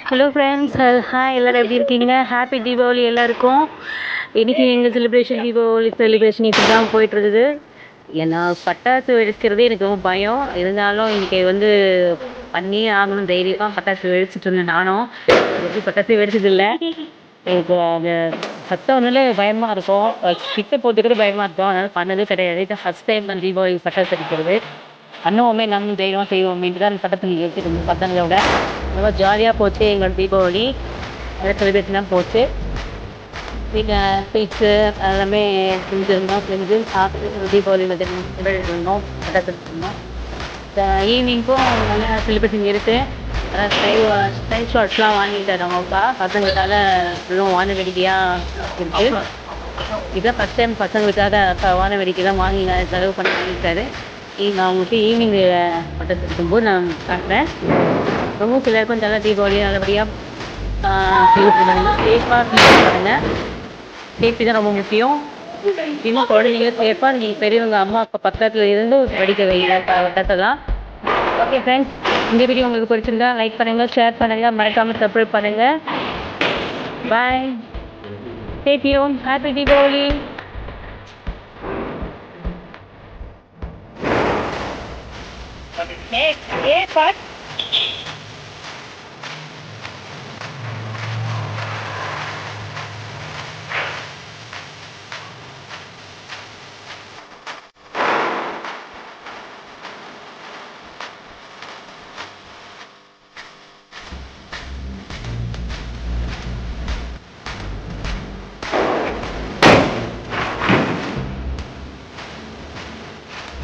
Hello friends, hi எல்லோரும் எப்படி இருக்கீங்க? ஹாப்பி தீபாவளி எல்லாருக்கும். இன்றைக்கி எங்கள் தீபாவளி செலிப்ரேஷன் இப்படி தான் போயிட்டுருக்குது. ஏன்னா பட்டாசு வெடிக்கிறதே எனக்கு ரொம்ப பயம். இருந்தாலும் இன்றைக்கி பண்ணியே ஆகணும். தைரியமாக பட்டாசு வெடிச்சிட்டு இருந்தேன் நானும். எப்படி பட்டாசு வெடிச்சதில்லை. எனக்கு அந்த சத்தம் வந்தாலே பயமாக இருக்கும். கிட்ட போட்டுக்கிறது பயமாக இருக்கும். அதனால் பண்ணது கிடையாது. இதான் ஃபஸ்ட் டைம் நான் தீபாவளி பட்டாசு வெடிக்கிறது. பண்ணுவோமே நம்ம தைரியமாக செய்வோமேன்ட்டு தான் அந்த பட்டாசு எடுத்துட்டு பசங்களோட ரொம்ப ஜாலியாக போச்சு எங்களோட தீபாவளி. நல்லா செலிப்ரேஷனாக போச்சு. வீட்டில் ஸ்வீட்ஸு எல்லாமே செஞ்சுருந்தோம். செஞ்சு சாப்பிட்டு தீபாவளி செலிப்ரேட் பண்ணோம். பட்டாசு வெடிச்சிருந்தோம். ஈவினிங்க்கும் நல்லா செலிப்ரேஷன் இருக்குது. ஸ்டைல் ஷார்ட்ஸ்லாம் வாங்கிட்டார் அவங்க அப்பா. பசங்களுக்காக இன்னும் வான வேடிக்கையாக இருக்குது. இதுதான் ஃபஸ்ட் டைம் பசங்களுக்காக வான வேடிக்கைலாம் வாங்கி செலவு பண்ணி வாங்கிட்டாரு. நான் அவங்களுக்கு ஈவினிங் பட்டாசு வெடிக்கும்போது நான் காட்டுறேன். ரொம்ப எல்லாருக்கும் நல்லா தீபாவளி நல்லபடியாக சேஃபாக பண்ணுங்கள். சேஃப்டி தான் ரொம்ப முக்கியம். இன்னும் குழந்தைங்க சேஃபாக நீங்கள் பெரியவங்க அம்மா அப்பா பக்கத்தில் இருந்து படிக்க வைங்க பட்டாசெல்லாம். ஓகே ஃப்ரெண்ட்ஸ், இந்த வீடியோ உங்களுக்கு பிடிச்சிருந்தா லைக் பண்ணுங்கள், ஷேர் பண்ணுங்கள், மறக்காமல் சப்ஸ்கிரைப் பண்ணுங்கள். Bye. Stay tune. Happy Deepavali. Hey, hey,